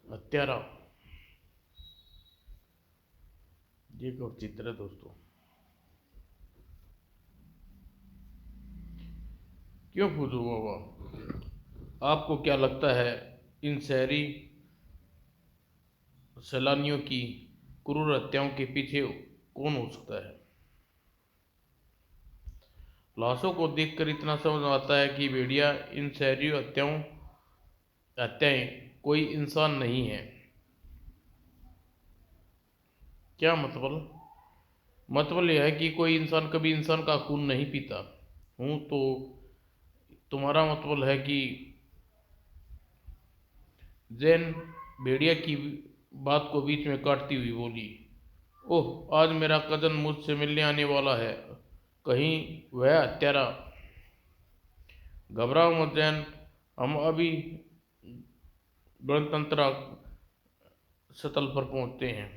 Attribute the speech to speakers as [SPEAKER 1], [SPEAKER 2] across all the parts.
[SPEAKER 1] हत्यारा। ये एक और चित्र है दोस्तों। क्यों पूछो बाबा, आपको क्या लगता है इन शहरी सैलानियों की क्रूर हत्याओं के पीछे कौन हो सकता है? लाशों को देखकर इतना समझ आता है कि भेड़िया इन शहरी हत्याएं कोई इंसान नहीं है। क्या मतलब यह है कि कोई इंसान कभी इंसान का खून नहीं पीता हूँ, तो तुम्हारा मतलब है कि जैन भेड़िया की बात को बीच में काटती हुई बोली, ओह आज मेरा कजन मुझसे मिलने आने वाला है, कहीं वह हत्यारा। घबराओ मत जैन, हम अभी गणतंत्र स्थल पर पहुंचते हैं।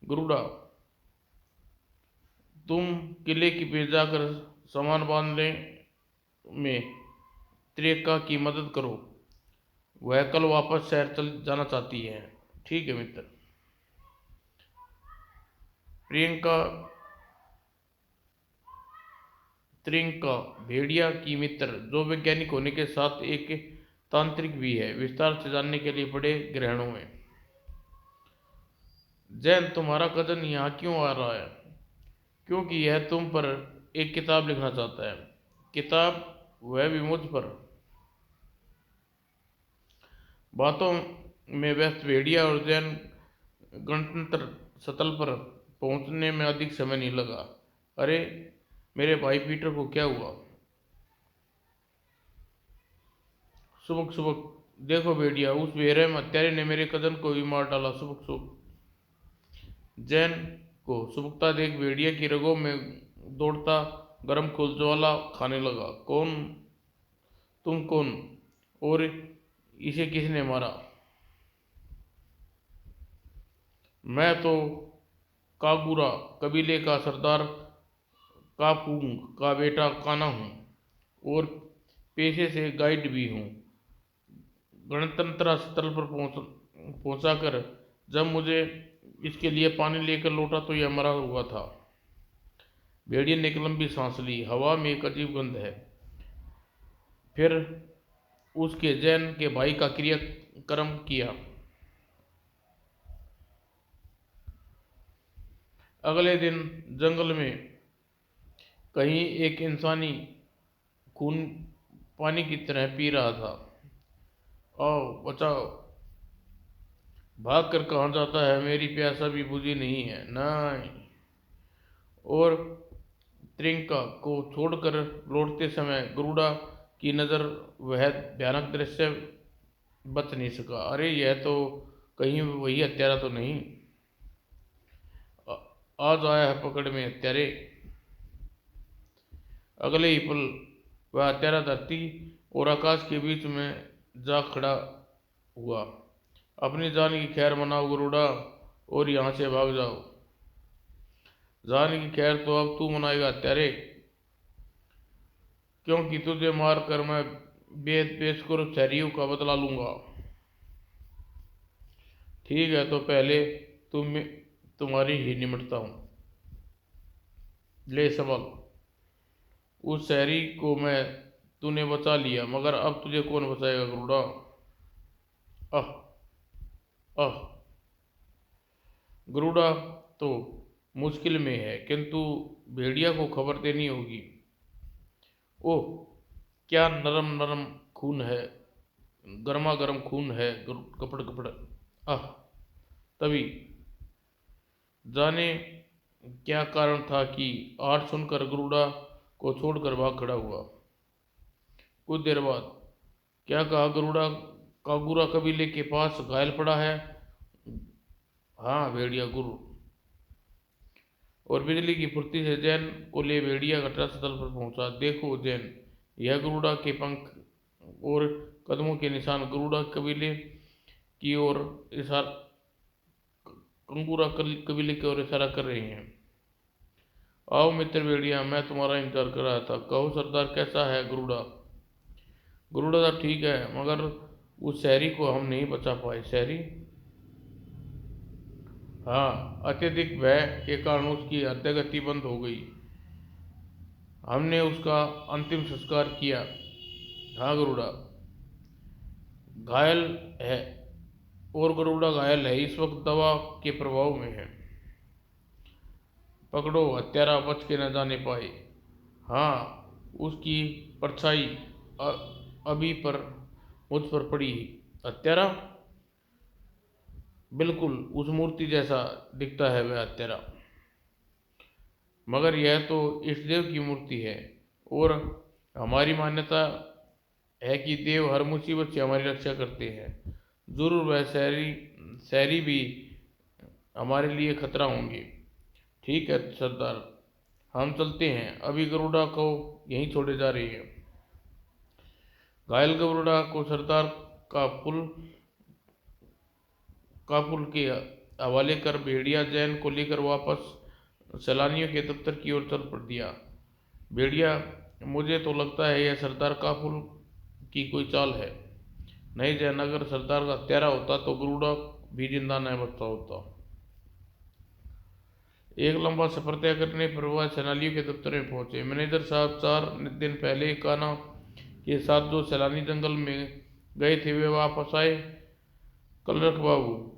[SPEAKER 1] गुरुड़ा, तुम किले की पे जाकर सामान बांधने में त्रियक्का की मदद करो, वह कल वापस शहर चल जाना चाहती है। ठीक है मित्र। प्रियंका त्रियंका भेड़िया की मित्र, जो वैज्ञानिक होने के साथ एक तांत्रिक भी है, विस्तार से जानने के लिए बड़े ग्रहणों में। जैन, तुम्हारा कजन यहाँ क्यों आ रहा है? क्योंकि यह तुम पर एक किताब लिखना चाहता है। किताब, वह भी मुझ पर। बातों में व्यस्त भेड़िया और जैन गणतंत्र स्थल पर पहुंचने में अधिक समय नहीं लगा। अरे मेरे भाई पीटर को क्या हुआ? सुबक सुबक, देखो भेड़िया, उस बेरहम हत्यारे ने मेरे कजन को भी मार डाला। सुबक सुबक। जैन को सुबकता देख भेड़िया की रगों में दौड़ता गर्म खून ज्वाला खाने लगा। कौन? तुम कौन? और इसे किसने मारा? मैं तो कागुरा कबीले का सरदार कापूंग का बेटा काना हूँ, और पेशे से गाइड भी हूँ। गणतंत्र स्थल पर पहुंचाकर जब मुझे इसके लिए पानी लेकर लौटा तो यह मरा हुआ था। भेड़िया ने एक लंबी सांस ली। हवा में एक अजीब गंध है। फिर उसके जैन के भाई का क्रियाक्रम किया। अगले दिन जंगल में कहीं एक इंसानी खून पानी की तरह पी रहा था। आओ बचाओ। भाग कर कहाँ जाता है? मेरी प्यासा भी बुझी नहीं है। नहीं। और त्रिंका को छोड़कर लौटते समय गरुड़ा की नज़र वह भयानक दृश्य बच नहीं सका। अरे यह तो कहीं वही हत्यारा तो नहीं? आज आया है पकड़ में हत्यारे। अगले ही पल वह हत्यारा धरती और आकाश के बीच में जा खड़ा हुआ। अपनी जान की खैर मनाओ गरुड़ा, और यहाँ से भाग जाओ। जान की खैर तो अब तू मनाएगा हत्यारे, क्योंकि तुझे मार कर मैं बेद पेशकुर शहरियों का बदला लूंगा। ठीक है, तो पहले तुम्हारी ही निमटता हूँ। ले सवाल। उस शहरी को तूने बचा लिया, मगर अब तुझे कौन बचाएगा गरुड़ा? आह आह। गरुड़ा तो मुश्किल में है, किंतु भेड़िया को खबर देनी होगी। ओह क्या नरम नरम खून है, गर्मा गर्म खून है। कपड़ कपड़। आह। तभी जाने क्या कारण था कि आठ सुनकर गरुड़ा को छोड़कर भाग खड़ा हुआ। कुछ देर बाद, क्या कहा गरुड़ा? कागुरा कबीले के पास घायल पड़ा है। हाँ भेड़िया गुरु। और बिजली की फुर्ती से जैन को ले भेड़िया घटनास्थल पर पहुंचा। देखो जैन, यह गरुड़ा के पंख और कदमों के निशान गरुड़ा कबीले की ओर इशारा कंगूरा कबीले की ओर इशारा कर रहे हैं। आओ मित्र भेड़िया, मैं तुम्हारा इंतजार कर रहा था। कहो सरदार, कैसा है गरुड़ा? गरुड़ा तो ठीक है, मगर उस शहरी को हम नहीं बचा पाए। शहरी? हाँ, अत्यधिक भय के कारण उसकी हृदय गति बंद हो गई। हमने उसका अंतिम संस्कार किया। हाँ गरुड़ा घायल है, और गरुड़ा घायल है, इस वक्त दवा के प्रभाव में है। पकड़ो, हत्यारा बच के न जाने पाए। हाँ, उसकी परछाई अभी पर मुझ पर पड़ी। हत्यारा? बिल्कुल उस मूर्ति जैसा दिखता है वह हत्यारा, मगर यह तो इष्टदेव की मूर्ति है, और हमारी मान्यता है कि देव हर मुसीबत से हमारी रक्षा करते हैं। जरूर वह शहरी शहरी भी हमारे लिए खतरा होंगे। ठीक है सरदार, हम चलते हैं, अभी गरुड़ा को यहीं छोड़े जा रही है। घायल गरुड़ा को सरदार का पुल के हवाले कर भेड़िया जैन को लेकर वापस सैलानियों के दफ्तर की ओर चल पड़ दिया। भेड़िया, मुझे तो लगता है यह सरदार काफुल की कोई चाल है। नहीं जैन, अगर सरदार का हत्यारा होता तो गरुड़ा भी जिंदा न बचता होता। एक लंबा सफर तय करने पर वह सैलानियों के दफ्तर में पहुंचे। मैनेजर साहब 4 दिन पहले कान्हा के साथ जो सैलानी जंगल में गए थे वे वापस आए। कलरख बाबू,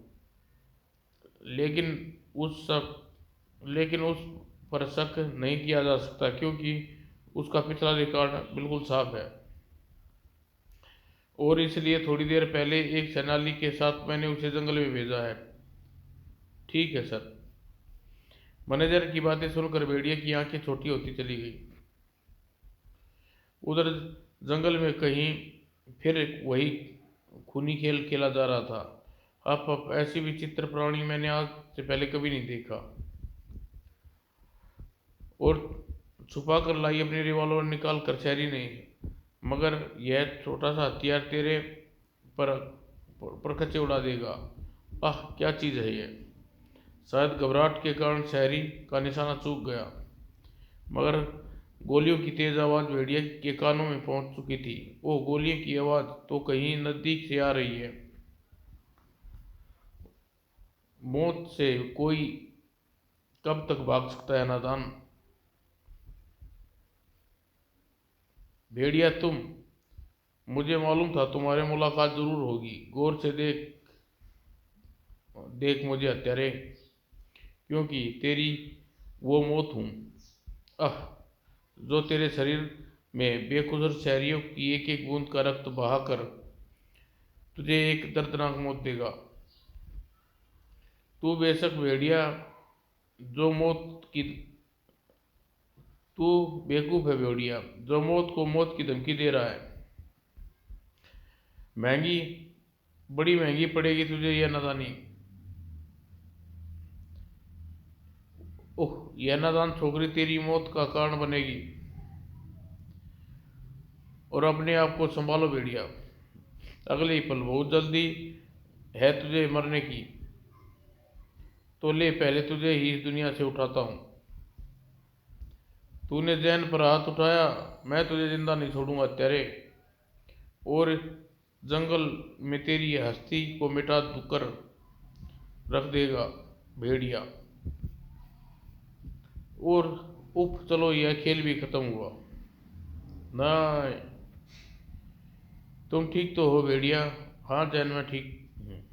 [SPEAKER 1] लेकिन उस पर शक नहीं किया जा सकता, क्योंकि उसका पिछला रिकॉर्ड बिल्कुल साफ है, और इसलिए थोड़ी देर पहले एक सैलानी के साथ मैंने उसे जंगल में भेजा है। ठीक है सर। मैनेजर की बातें सुनकर भेड़िया की आंखें छोटी होती चली गई। उधर जंगल में कहीं फिर वही खूनी खेल खेला जा रहा था। अब ऐसी विचित्र प्राणी मैंने आज से पहले कभी नहीं देखा। और छुपा कर लाई अपनी रिवॉल्वर निकाल कर शहरी ने, मगर यह छोटा सा हथियार तेरे पर खच्चे उड़ा देगा। आह, क्या चीज़ है यह। शायद घबराहट के कारण शहरी का निशाना चूक गया, मगर गोलियों की तेज आवाज़ भेड़िया के कानों में पहुंच चुकी थी। वो गोलियों की आवाज़ तो कहीं नज़दीक से आ रही है। मौत से कोई कब तक भाग सकता है नादान। भेड़िया, मुझे मालूम था तुम्हारी मुलाकात जरूर होगी। गौर से देख देख मुझे हत्यारे, क्योंकि तेरी वो मौत हूँ। आह, जो तेरे शरीर में बेकसूर शहरियों की एक एक बूंद का रक्त बहाकर तुझे एक दर्दनाक मौत देगा। तू बेशक भेड़िया, जो मौत की तू बेवकूफ़ है भेड़िया, जो मौत की धमकी दे रहा है। महंगी, बड़ी महंगी पड़ेगी तुझे यह नादानी। ओह, यह नादान छोकरी तेरी मौत का कारण बनेगी। और अपने आप को संभालो भेड़िया, अगले ही पल बहुत जल्दी है तुझे मरने की। तो ले, पहले तुझे ही इस दुनिया से उठाता हूँ। तूने जैन पर हाथ उठाया, मैं तुझे जिंदा नहीं छोड़ूंगा तेरे, और जंगल में तेरी हस्ती को मिटा कर रख देगा भेड़िया। और उफ, चलो यह खेल भी खत्म हुआ। नहीं, तुम ठीक तो हो भेड़िया? हाँ जैन, मैं ठीक हूँ।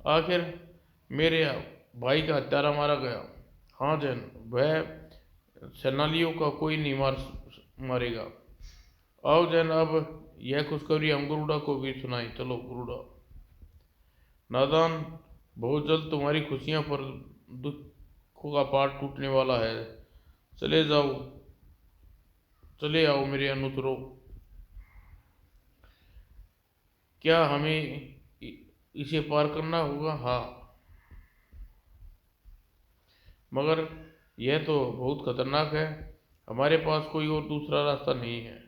[SPEAKER 1] आखिर मेरे भाई का हत्यारा मारा गया। हाँ जैन, वह सैलानियों का कोई नहीं मारेगा। आओ जैन, अब यह खुशखबरी हम गरुड़ा को भी सुनाई। चलो गरुड़ा। नादान, बहुत जल्द तुम्हारी खुशियां पर दुखों का पाट टूटने वाला है। चले जाओ, चले आओ मेरे अनुचरों। क्या हमें इसे पार करना होगा? हाँ, मगर यह तो बहुत खतरनाक है। हमारे पास कोई और दूसरा रास्ता नहीं है।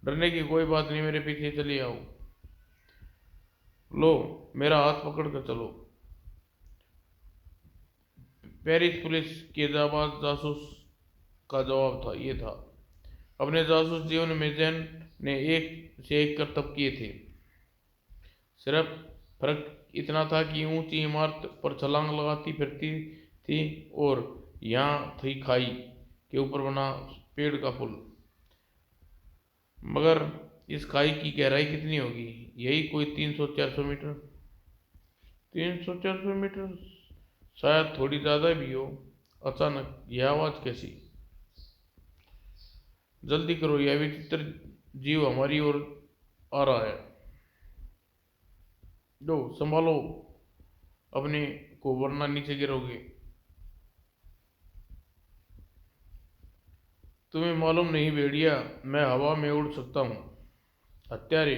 [SPEAKER 1] डरने की कोई बात नहीं, मेरे पीछे चले आओ। लो, मेरा हाथ पकड़ कर चलो। पेरिस पुलिस के जाबाज जासूस का जवाब था, ये था। अपने जासूस जीवन में जैन ने एक से एक करतब किए थे। सिर्फ फर्क इतना था कि ऊंची इमारत पर छलांग लगाती फिरती थी और यहाँ थी खाई के ऊपर बना पेड़ का पुल। मगर इस खाई की गहराई कितनी होगी? यही कोई 300-400 मीटर। 300-400 मीटर, शायद थोड़ी ज़्यादा भी हो। अचानक यह आवाज़ कैसी? जल्दी करो, यह विचित्र जीव हमारी ओर आ रहा है। लो संभालो अपने को, वरना नीचे गिरोगे। तुम्हें मालूम नहीं भेड़िया, मैं हवा में उड़ सकता हूँ। हत्यारे,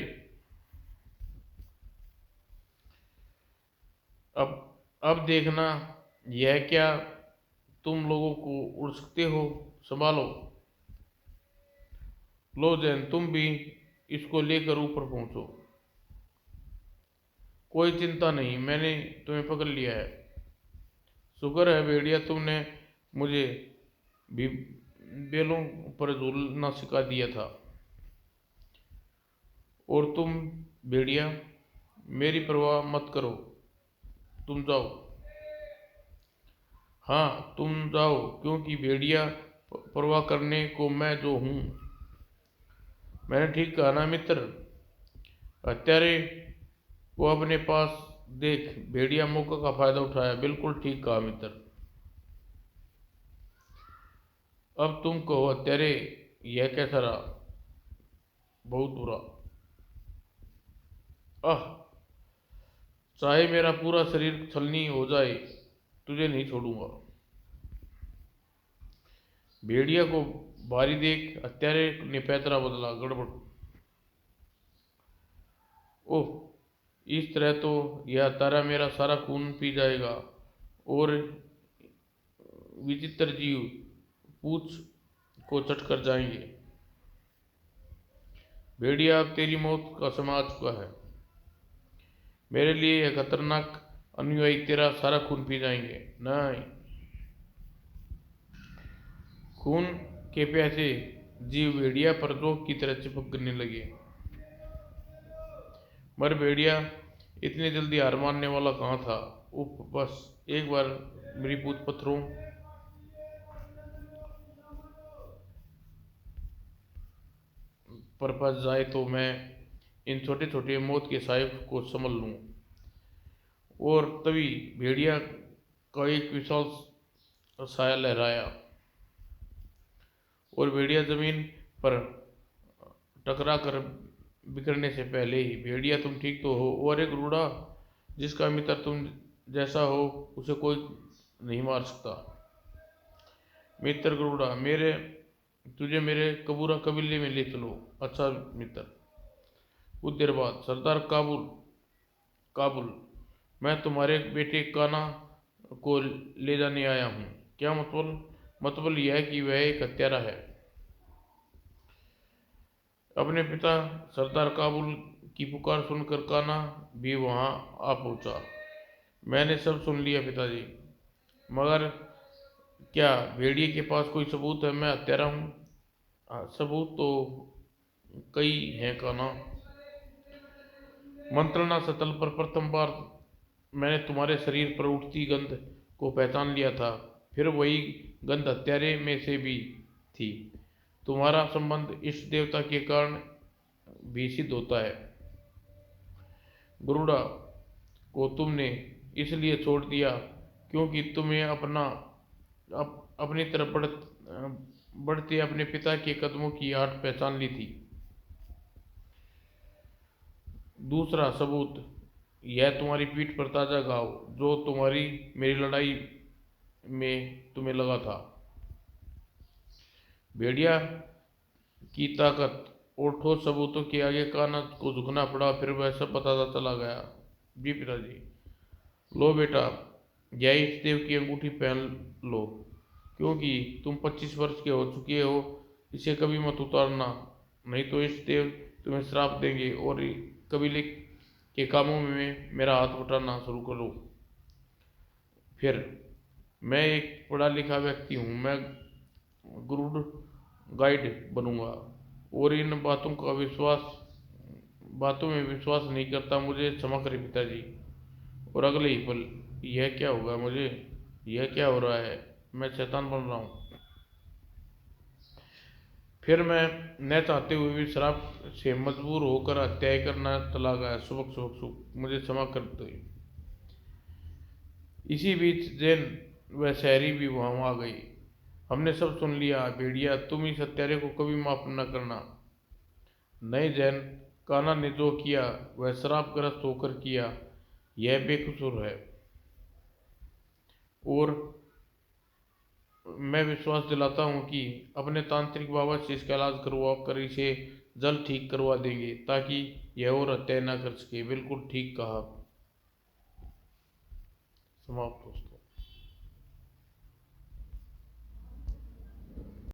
[SPEAKER 1] अब अब देखना, यह क्या तुम लोगों को उड़ सकते हो? संभालो। लो जैन, तुम भी इसको लेकर ऊपर पहुंचो। कोई चिंता नहीं, मैंने तुम्हें पकड़ लिया है। शुक्र है भेड़िया, तुमने मुझे भी बेलों पर झूलना सिखा दिया था। और तुम भेड़िया, मेरी परवाह मत करो, तुम जाओ। हाँ तुम जाओ, क्योंकि भेड़िया, परवाह करने को मैं जो हूँ। मैंने ठीक कहा ना मित्र? हत्यारे को अपने पास देख। भेड़िया मौका का फायदा उठाया। बिल्कुल ठीक कहा मित्र। अब तुम कहो हत्यारे, यह कैसा रहा? बहुत बुरा। आह, चाहे मेरा पूरा शरीर छलनी हो जाए, तुझे नहीं छोड़ूंगा। भेड़िया को भारी देख हत्यारे ने पैतरा बदला। गड़बड़। ओह, इस तरह तो यह हत्यारा मेरा सारा खून पी जाएगा। और विचित्र जीव पूछ को चट कर जाएंगे। भेड़िया, अब तेरी मौत का समय आ चुका है। मेरे लिए यह खतरनाक अनुयायी तेरा सारा खून पी जाएंगे। नहीं। खून के प्यासे जीव भेड़िया पर जोक की तरह चिपकने लगे। मर भेड़िया, इतनी जल्दी हार मानने वाला कहाँ था? उफ, बस एक बार मेरी पूछ पत्थरों पर फंस जाए तो मैं इन छोटे छोटे मौत के साय को संभल लूं। और तभी भेड़िया का एक विशाल साया लहराया और भेड़िया जमीन पर टकरा कर बिखरने से पहले ही। भेड़िया, तुम ठीक तो हो? और एक रूढ़ा, जिसका मित्र तुम जैसा हो उसे कोई नहीं मार सकता। मित्र गरुड़ा, मेरे तुझे मेरे कबूरा कबीले में ले चलो। अच्छा मित्र। कुछ देर बाद, सरदार काबुल, काबुल, मैं तुम्हारे बेटे काना को ले जाने आया हूँ। क्या मतलब? मतलब यह है कि वह एक हत्यारा है। अपने पिता सरदार काबुल की पुकार सुनकर काना भी वहां आ पहुंचा। मैंने सब सुन लिया पिताजी, मगर क्या भेड़िए के पास कोई सबूत है मैं हत्यारा हूँ? सबूत तो कई हैं काना। मंत्रणा सतल पर प्रथम बार मैंने तुम्हारे शरीर पर उठती गंध को पहचान लिया था। फिर वही गंध हत्यारे में से भी थी। तुम्हारा संबंध इष्ट देवता के कारण भी सिद्ध होता है। गरुड़ा को तुमने इसलिए छोड़ दिया क्योंकि तुम्हें अपनी तरफ बढ़ते अपने पिता के कदमों की आड़ पहचान ली थी। दूसरा सबूत, यह तुम्हारी पीठ पर ताजा घाव, जो तुम्हारी मेरी लड़ाई में तुम्हें लगा था। भेड़िया की ताकत और ठोस सबूतों के आगे काना को झुकना पड़ा। फिर वह सब बताता चला गया। जी पिताजी। लो बेटा, यह इस देव की अंगूठी पहन लो, क्योंकि तुम 25 वर्ष के हो चुके हो। इसे कभी मत उतारना, नहीं तो इस देव तुम्हें श्राप देंगे और कबीले के कामों में मेरा हाथ बटाना शुरू करो। फिर मैं एक पढ़ा लिखा व्यक्ति हूँ, मैं गुरुड़ गाइड बनूंगा। और इन बातों में विश्वास नहीं करता। मुझे क्षमा करें पिताजी। और अगले ही पल, यह क्या होगा मुझे, यह क्या हो रहा है, मैं शैतान बन रहा हूँ। फिर मैं न चाहते हुए भी शराब से मजबूर होकर हत्याएं करना चला गया। सुबह सुबह सुबह मुझे क्षमा कर दो। इसी बीच जैन व शहरी भी वहां आ गई। हमने सब सुन लिया। भेड़िया, तुम इस हत्यारे को कभी माफ न करना। नहीं जैन, कान्हा ने जो किया वह शराबग्रस्त होकर किया। यह बेकसूर है। और मैं विश्वास दिलाता हूँ कि अपने तांत्रिक बाबा से इसका इलाज करवा कर इसे जल्द ठीक करवा देंगे, ताकि यह और हत्या न कर सके। बिल्कुल ठीक कहा। समाप्त दोस्तों।